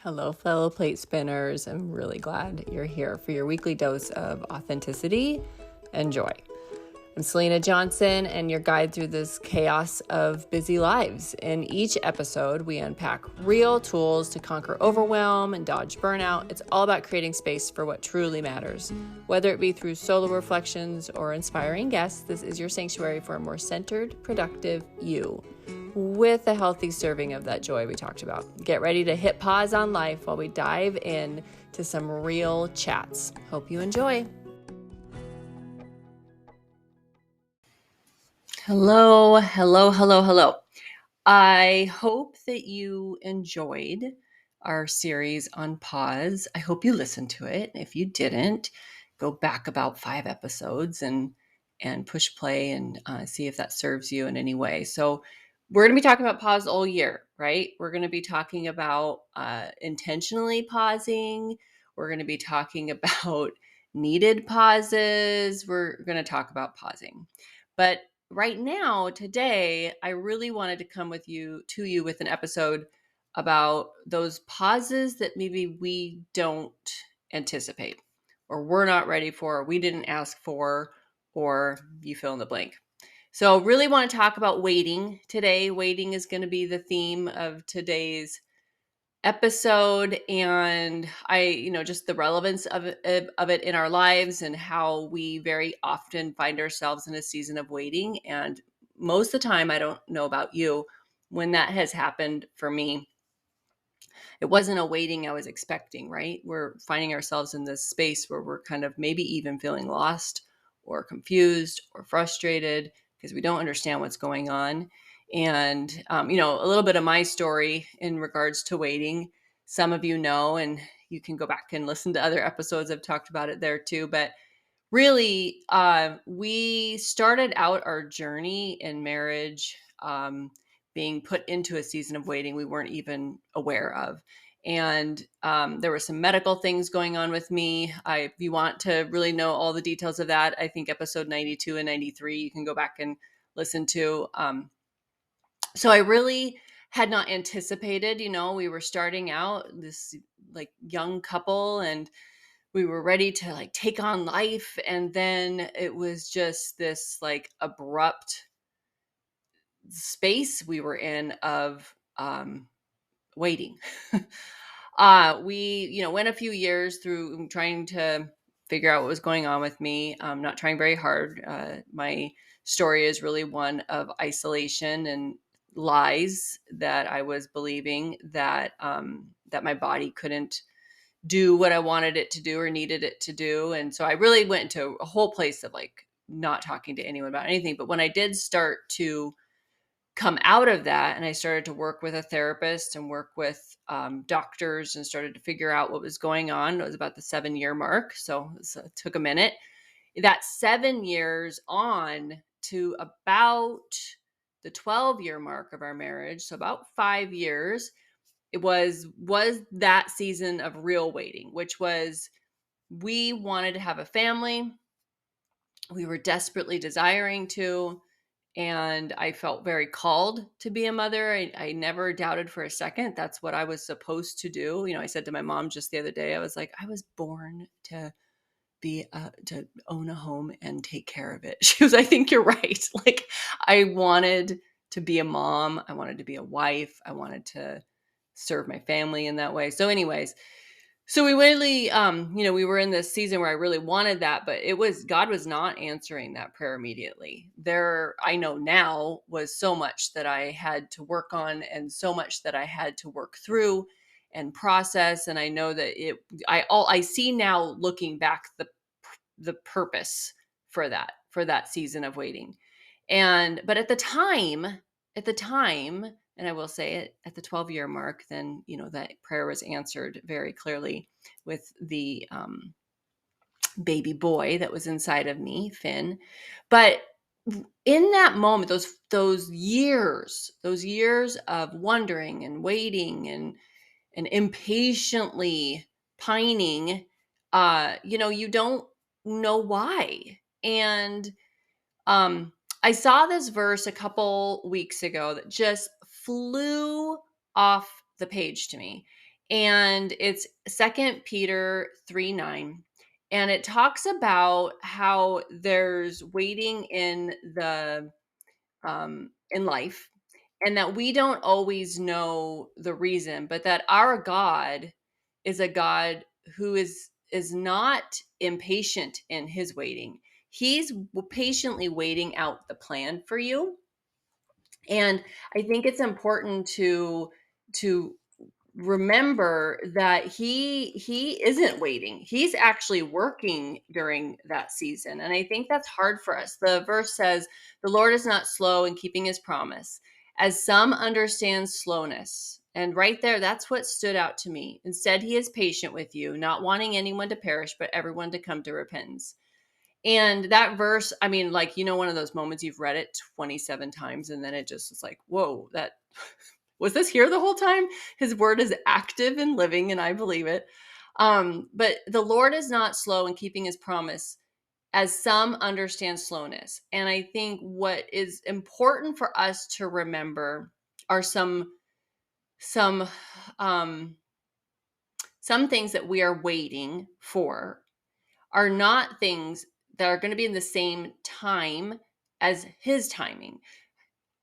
Hello, fellow plate spinners. I'm really glad you're here for your weekly dose of authenticity and joy. I'm Selena Johnson and your guide through this chaos of busy lives. In each episode, we unpack real tools to conquer overwhelm and dodge burnout. It's all about creating space for what truly matters. Whether it be through solo reflections or inspiring guests, this is your sanctuary for a more centered, productive you, with a healthy serving of that joy we talked about. Get ready to hit pause on life while we dive in to some real chats. Hope you enjoy. Hello. I hope that you enjoyed our series on pause. I hope you listened to it. If you didn't, go back about 5 episodes and push play and see if that serves you in any way. So we're going to be talking about pause all year, right? We're going to be talking about intentionally pausing. We're going to be talking about needed pauses. We're going to talk about pausing. But right now, today, I really wanted to come to you with an episode about those pauses that maybe we don't anticipate, or we're not ready for, or we didn't ask for, or you fill in the blank. So really want to talk about waiting today. Waiting is going to be the theme of today's episode, and just the relevance of it in our lives, and how we very often find ourselves in a season of waiting. And most of the time, I don't know about you, when that has happened for me, it wasn't a waiting I was expecting, right? We're finding ourselves in this space where we're kind of maybe even feeling lost or confused or frustrated because we don't understand what's going on. And, a little bit of my story in regards to waiting, some of you know, and you can go back and listen to other episodes. I've talked about it there too. But really, we started out our journey in marriage being put into a season of waiting we weren't even aware of. And there were some medical things going on with me. If you want to really know all the details of that, I think episode 92 and 93, you can go back and listen to. So I really had not anticipated, we were starting out this like young couple, and we were ready to like take on life. And then it was just this like abrupt space we were in of waiting. We went a few years through trying to figure out what was going on with me. Not trying very hard. My story is really one of isolation and lies that I was believing that my body couldn't do what I wanted it to do or needed it to do. And so I really went into a whole place of like not talking to anyone about anything. But when I did start to come out of that, and I started to work with a therapist and work with doctors and started to figure out what was going on, it was about the 7-year mark. So it took a minute. That 7 years on to about the 12-year mark of our marriage, so about 5 years, it was that season of real waiting, which was, we wanted to have a family. We were desperately desiring to, and I felt very called to be a mother. I never doubted for a second that's what I was supposed to do. I said to my mom just the other day, I was like, I was born to own a home and take care of it. She was, I think you're right. Like, I wanted to be a mom. I wanted to be a wife. I wanted to serve my family in that way. So anyways, so we really, we were in this season where I really wanted that, but God was not answering that prayer immediately. There, I know now, was so much that I had to work on, and so much that I had to work through and process. And I know that I see now, looking back, the purpose for that season of waiting. But at the time, and I will say it, at the 12-year mark, then, that prayer was answered very clearly with the baby boy that was inside of me, Finn. But in that moment, those years of wondering and waiting and impatiently pining, you don't know why. And I saw this verse a couple weeks ago that just flew off the page to me. And it's 2 Peter 3:9. And it talks about how there's waiting in life, and that we don't always know the reason, but that our God is a God who is not impatient in his waiting. He's patiently waiting out the plan for you. And I think it's important to remember that he isn't waiting. He's actually working during that season. And I think that's hard for us. The verse says, "The Lord is not slow in keeping his promise, as some understand slowness." And right there, that's what stood out to me. Instead, he is patient with you, not wanting anyone to perish, but everyone to come to repentance. And that verse, I mean, like, one of those moments you've read it 27 times and then it just is like, whoa, that was this here the whole time? His word is active and living, and I believe it. But the Lord is not slow in keeping his promise, as some understand slowness. And I think what is important for us to remember are some um, some things that we are waiting for are not things that are going to be in the same time as his timing.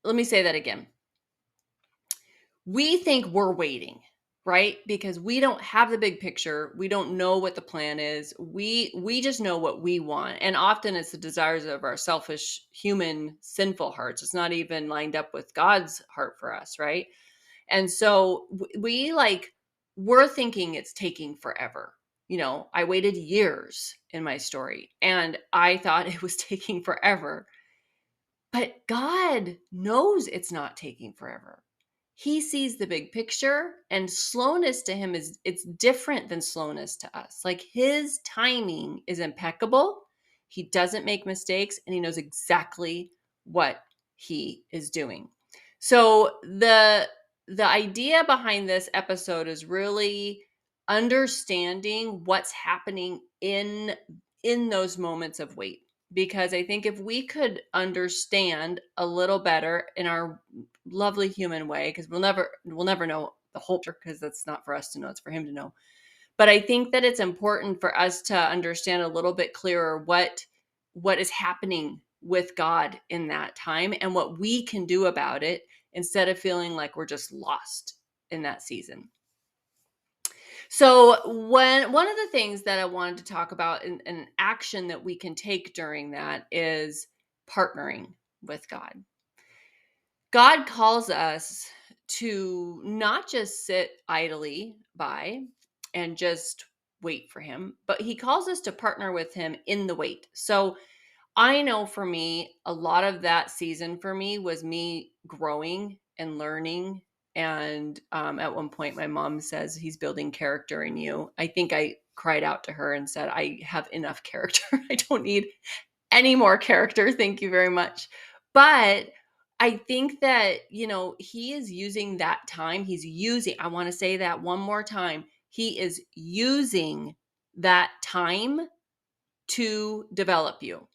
Let me say that again. We think we're waiting, right? Because we don't have the big picture. We don't know what the plan is. We just know what we want. And often it's the desires of our selfish, human, sinful hearts. It's not even lined up with God's heart for us, right? And so we're thinking it's taking forever. I waited years in my story and I thought it was taking forever. But God knows it's not taking forever. He sees the big picture, and slowness to him it's different than slowness to us. Like, his timing is impeccable. He doesn't make mistakes, and he knows exactly what he is doing. So the idea behind this episode is really understanding what's happening in those moments of wait, because I think if we could understand a little better in our lovely human way, because we'll never know the whole picture, because that's not for us to know, it's for him to know. But I think that it's important for us to understand a little bit clearer what is happening with God in that time and what we can do about it, instead of feeling like we're just lost in that season. So one of the things that I wanted to talk about in an action that we can take during that is partnering with God. God calls us to not just sit idly by and just wait for him, but he calls us to partner with him in the wait. So I know for me, a lot of that season for me was me growing and learning. And at one point, my mom says, "He's building character in you." I think I cried out to her and said, "I have enough character. I don't need any more character. Thank you very much." But I think that, he is using that time. I want to say that one more time. He is using that time to develop you.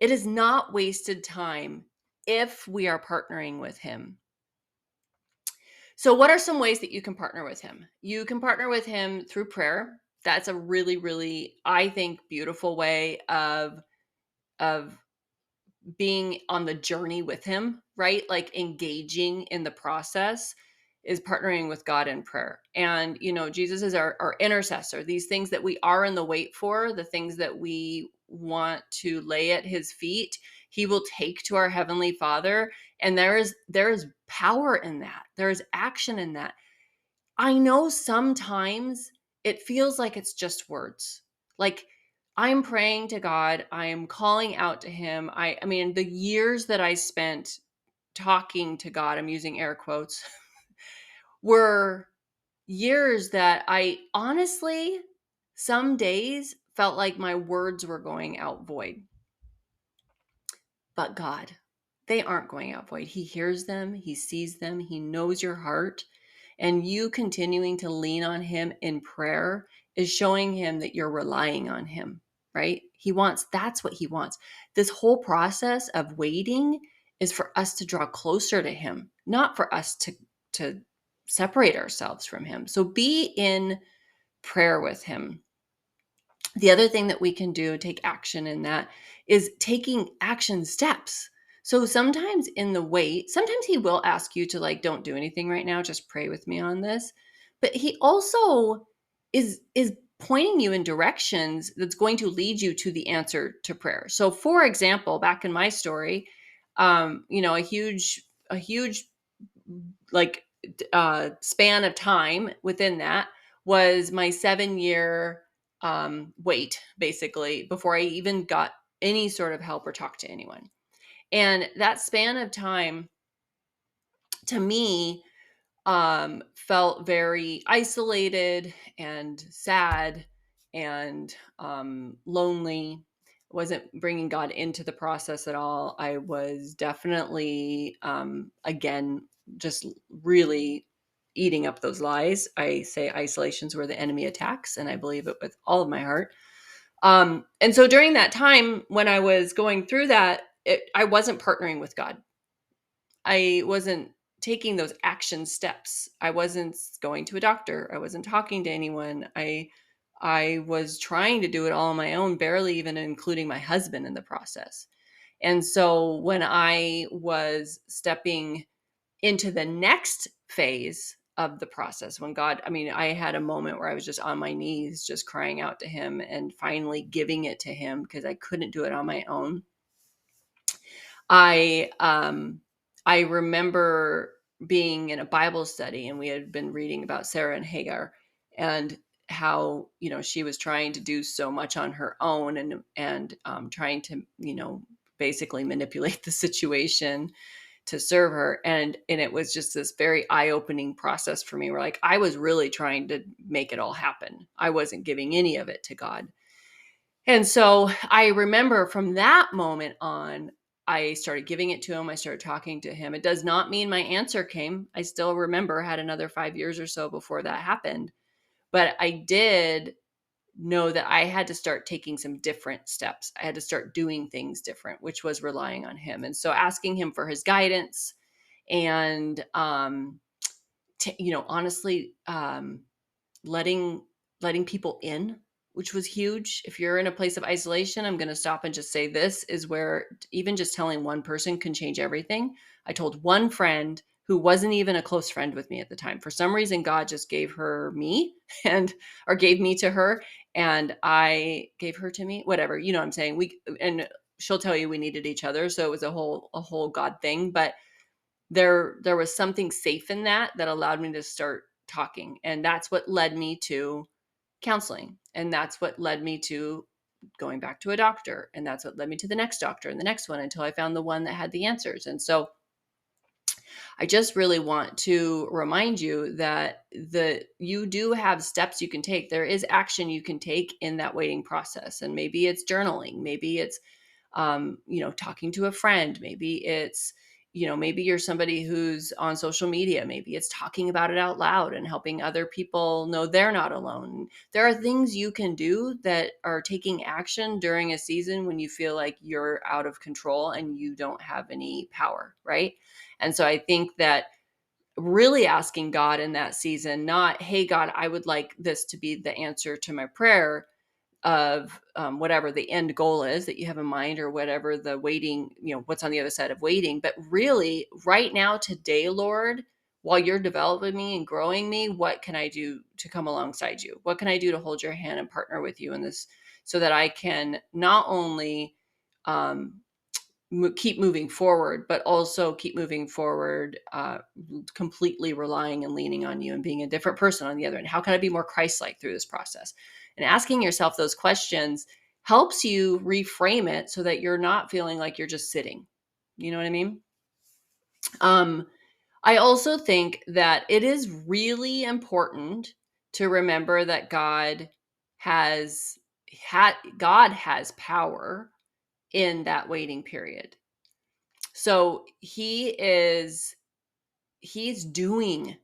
It is not wasted time if we are partnering with him. So what are some ways that you can partner with him? You can partner with him through prayer. That's a really, really, I think, beautiful way of being on the journey with him, right? Like, engaging in the process is partnering with God in prayer. And, Jesus is our intercessor. These things that we are in the wait for, the things that we want to lay at his feet, he will take to our heavenly Father. And there is power in that. There is action in that. I know sometimes it feels like it's just words. Like, I'm praying to God, I am calling out to him. I mean, the years that I spent talking to God, I'm using air quotes, were years that I honestly, some days felt like my words were going out void. But God, they aren't going out void. He hears them, he sees them, he knows your heart. And you continuing to lean on him in prayer is showing him that you're relying on him, right? That's what he wants. This whole process of waiting is for us to draw closer to him, not for us to separate ourselves from him. So be in prayer with him. The other thing that we can do, take action in that, is taking action steps. So sometimes in the wait, sometimes he will ask you to like, don't do anything right now, just pray with me on this. But he also is pointing you in directions that's going to lead you to the answer to prayer. So for example, back in my story, a huge like span of time within that was my 7 year wait, basically, before I even got any sort of help or talked to anyone. And that span of time to me felt very isolated and sad and lonely. Wasn't bringing God into the process at all. I was definitely, again, just really eating up those lies. I say isolation's where the enemy attacks, and I believe it with all of my heart. And so during that time when I was going through that, I wasn't partnering with God. I wasn't taking those action steps. I wasn't going to a doctor. I wasn't talking to anyone. I was trying to do it all on my own, barely even including my husband in the process. And so when I was stepping into the next phase of the process, when God, I mean, I had a moment where I was just on my knees, just crying out to him and finally giving it to him because I couldn't do it on my own. I I remember being in a Bible study, and we had been reading about Sarah and Hagar and how, she was trying to do so much on her own, and trying to, basically manipulate the situation to serve her. And it was just this very eye-opening process for me, where like I was really trying to make it all happen. I wasn't giving any of it to God. And so I remember from that moment on, I started giving it to him. I started talking to him. It does not mean my answer came. I still remember had another 5 years or so before that happened. But I did know that I had to start taking some different steps. I had to start doing things different, which was relying on him. And so asking him for his guidance and, honestly, letting people in, which was huge. If you're in a place of isolation, I'm going to stop and just say this is where even just telling one person can change everything. I told one friend who wasn't even a close friend with me at the time. For some reason, God just gave her me or gave me to her, and I gave her to me, whatever, what I'm saying. And she'll tell you we needed each other. So it was a whole God thing, but there was something safe in that allowed me to start talking. And that's what led me to counseling. And that's what led me to going back to a doctor. And that's what led me to the next doctor and the next one, until I found the one that had the answers. And so I just really want to remind you that you do have steps you can take. There is action you can take in that waiting process. And maybe it's journaling. Maybe it's, talking to a friend. Maybe it's, maybe you're somebody who's on social media. Maybe it's talking about it out loud and helping other people know they're not alone. There are things you can do that are taking action during a season when you feel like you're out of control and you don't have any power, right? And so I think that really asking God in that season, not, hey, God, I would like this to be the answer to my prayer of whatever the end goal is that you have in mind, or whatever the waiting, what's on the other side of waiting. But really right now, today, Lord, while you're developing me and growing me, what can I do to come alongside you? What can I do to hold your hand and partner with you in this, so that I can not only keep moving forward, but also keep moving forward, completely relying and leaning on you and being a different person on the other end? How can I be more Christ-like through this process? And asking yourself those questions helps you reframe it so that you're not feeling like you're just sitting. You know what I mean? I also think that it is really important to remember that God has power in that waiting period. So he's doing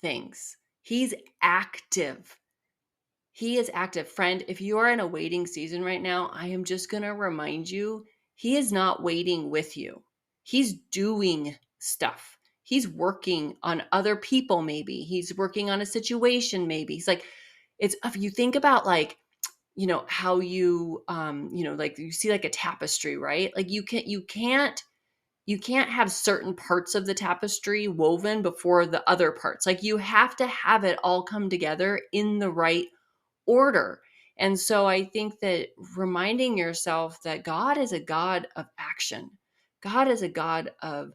things. He's active. He is active. Friend, if you are in a waiting season right now, I am just going to remind you, he is not waiting with you. He's doing stuff. He's working on other people. Maybe he's working on a situation. Maybe he's like, it's, if you think about like, how you, like you see like a tapestry, right? Like you can't have certain parts of the tapestry woven before the other parts. Like you have to have it all come together in the right order. And so I think that reminding yourself that God is a God of action, God is a God of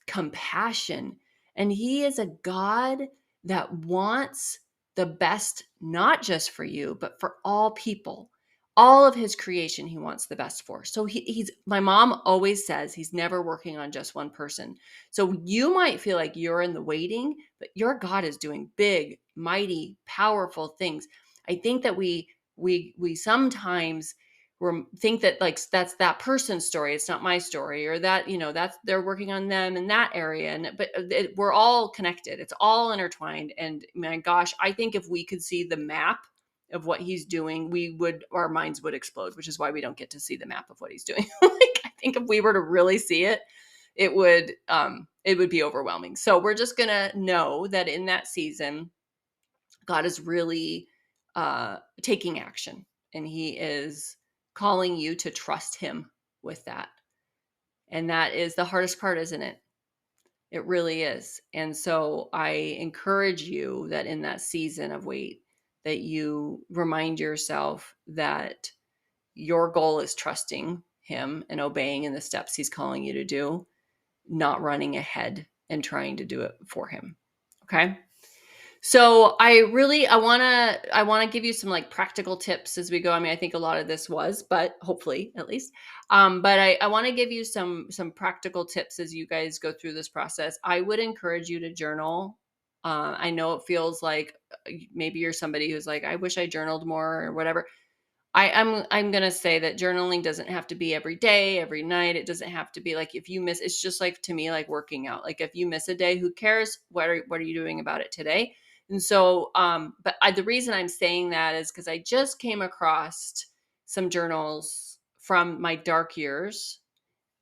compassion, and He is a God that wants the best, not just for you, but for all people. All of His creation, He wants the best for. So he's, my mom always says he's never working on just one person. So you might feel like you're in the waiting, but your God is doing big, mighty, powerful things. I think that we sometimes think that like that's that person's story. It's not my story, or that that's they're working on them in that area. But we're all connected. It's all intertwined. And my gosh, I think if we could see the map of what He's doing, our minds would explode. Which is why we don't get to see the map of what He's doing. Like I think if we were to really see it, it would be overwhelming. So we're just gonna know that in that season, God is really taking action, and He is calling you to trust Him with that. And that is the hardest part, isn't it? It really is. And so I encourage you that in that season of wait, that you remind yourself that your goal is trusting Him and obeying in the steps He's calling you to do, not running ahead and trying to do it for Him. Okay? So I want to give you some like practical tips as we go. I mean, I think a lot of this was, but hopefully at least. But I want to give you some practical tips as you guys go through this process. I would encourage you to journal. I know it feels like maybe you're somebody who's like, I wish I journaled more or whatever. I'm gonna say that journaling doesn't have to be every day, every night. It doesn't have to be like if you miss. It's just like to me like working out. Like if you miss a day, who cares? What are you doing about it today? And so, the reason I'm saying that is because I just came across some journals from my dark years,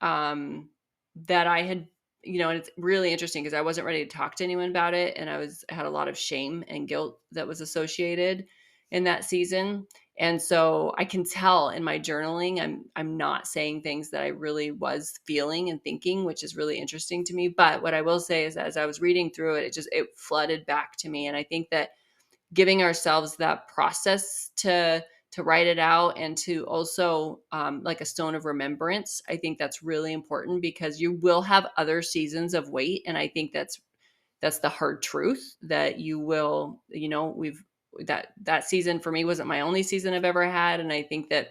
that I had, and it's really interesting because I wasn't ready to talk to anyone about it, and had a lot of shame and guilt that was associated in that season. And so I can tell in my journaling, I'm not saying things that I really was feeling and thinking, which is really interesting to me. But what I will say is, as I was reading through it, it flooded back to me. And I think that giving ourselves that process to write it out, and to also like a stone of remembrance, I think that's really important, because you will have other seasons of wait. And I think that's the hard truth, that you will, that season for me wasn't my only season I've ever had. And I think that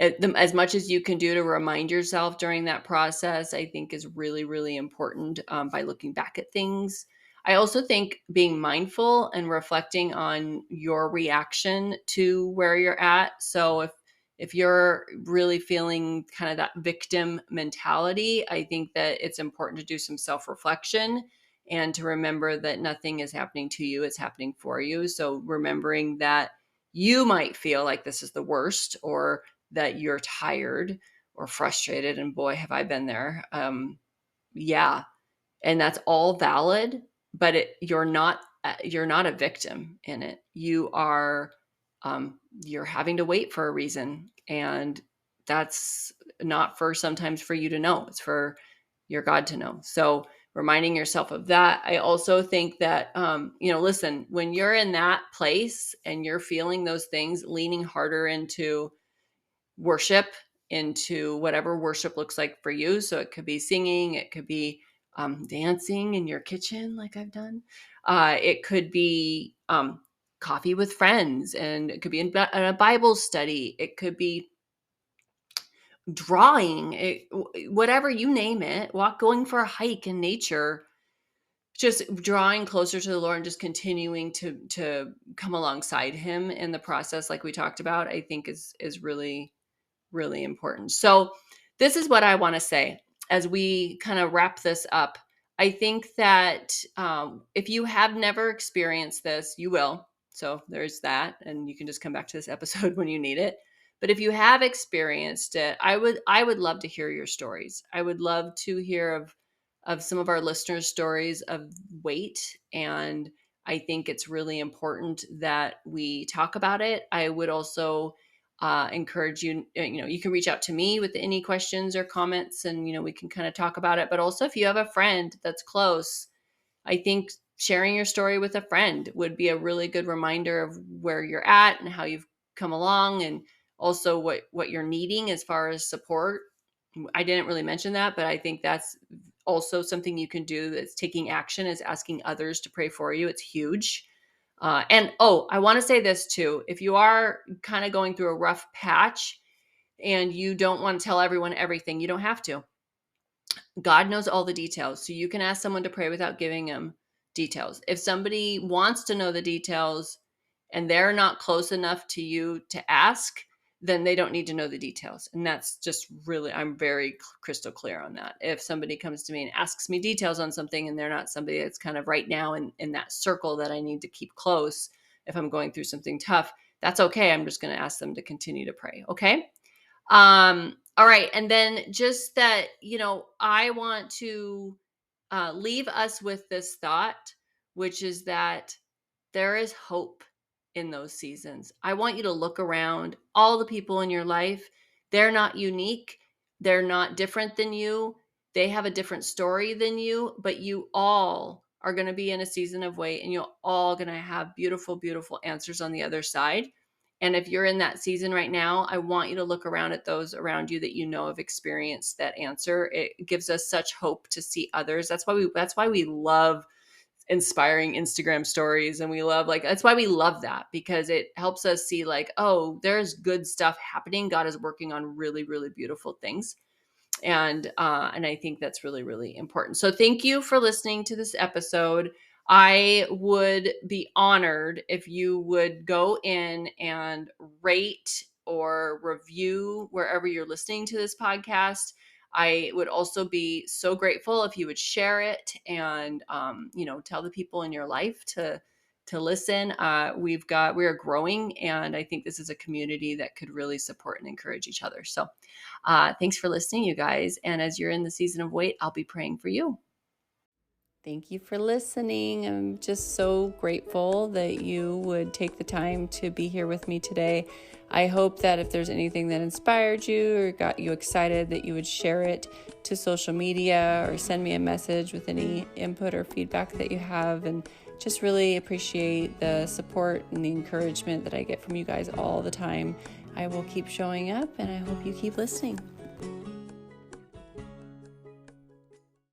as much as you can do to remind yourself during that process, I think is really, really important, by looking back at things. I also think being mindful and reflecting on your reaction to where you're at. So if you're really feeling kind of that victim mentality, I think that it's important to do some self-reflection and to remember that nothing is happening to you, it's happening for you. So remembering that you might feel like this is the worst, or that you're tired or frustrated, and boy, have I been there. Yeah, and that's all valid, but you're not a victim in it. You are, you're having to wait for a reason, and that's not for sometimes for you to know. It's for your God to know. So reminding yourself of that. I also think that, listen, when you're in that place and you're feeling those things, leaning harder into worship, into whatever worship looks like for you. So it could be singing, it could be dancing in your kitchen, like I've done. It could be coffee with friends, and it could be in a Bible study. It could be drawing, whatever, you name it. Going for a hike in nature, just drawing closer to the Lord, and just continuing to come alongside Him in the process, like we talked about, I think is really, really important. So this is what I want to say as we kind of wrap this up. I think that if you have never experienced this, you will. So there's that. And you can just come back to this episode when you need it. But if you have experienced it, I would love to hear your stories. I would love to hear of some of our listeners' stories of weight. And I think it's really important that we talk about it. I would also encourage you, you can reach out to me with any questions or comments, and, we can kind of talk about it. But also, if you have a friend that's close, I think sharing your story with a friend would be a really good reminder of where you're at and how you've come along, and also what you're needing as far as support. I didn't really mention that, but I think that's also something you can do. That's taking action, is asking others to pray for you. It's huge. And I want to say this too. If you are kind of going through a rough patch and you don't want to tell everyone everything, you don't have to. God knows all the details. So you can ask someone to pray without giving them details. If somebody wants to know the details and they're not close enough to you to ask, then they don't need to know the details. And that's just really, I'm very crystal clear on that. If somebody comes to me and asks me details on something and they're not somebody that's kind of right now in that circle that I need to keep close, if I'm going through something tough, that's okay. I'm just going to ask them to continue to pray. Okay. All right. And then just that, I want to leave us with this thought, which is that there is hope in those seasons. I want you to look around all the people in your life. They're not unique. They're not different than you. They have a different story than you, but you all are going to be in a season of wait, and you're all going to have beautiful, beautiful answers on the other side. And if you're in that season right now, I want you to look around at those around you that have experienced that answer. It gives us such hope to see others. That's why we love inspiring Instagram stories, and that's why we love that, because it helps us see there's good stuff happening. God is working on really, really beautiful things. And I think that's really, really important. So thank you for listening to this episode. I would be honored if you would go in and rate or review wherever you're listening to this podcast. I would also be so grateful if you would share it and, tell the people in your life to listen. We are growing, and I think this is a community that could really support and encourage each other. So thanks for listening, you guys. And as you're in the season of wait, I'll be praying for you. Thank you for listening. I'm just so grateful that you would take the time to be here with me today. I hope that if there's anything that inspired you or got you excited, that you would share it to social media or send me a message with any input or feedback that you have. And just really appreciate the support and the encouragement that I get from you guys all the time. I will keep showing up, and I hope you keep listening.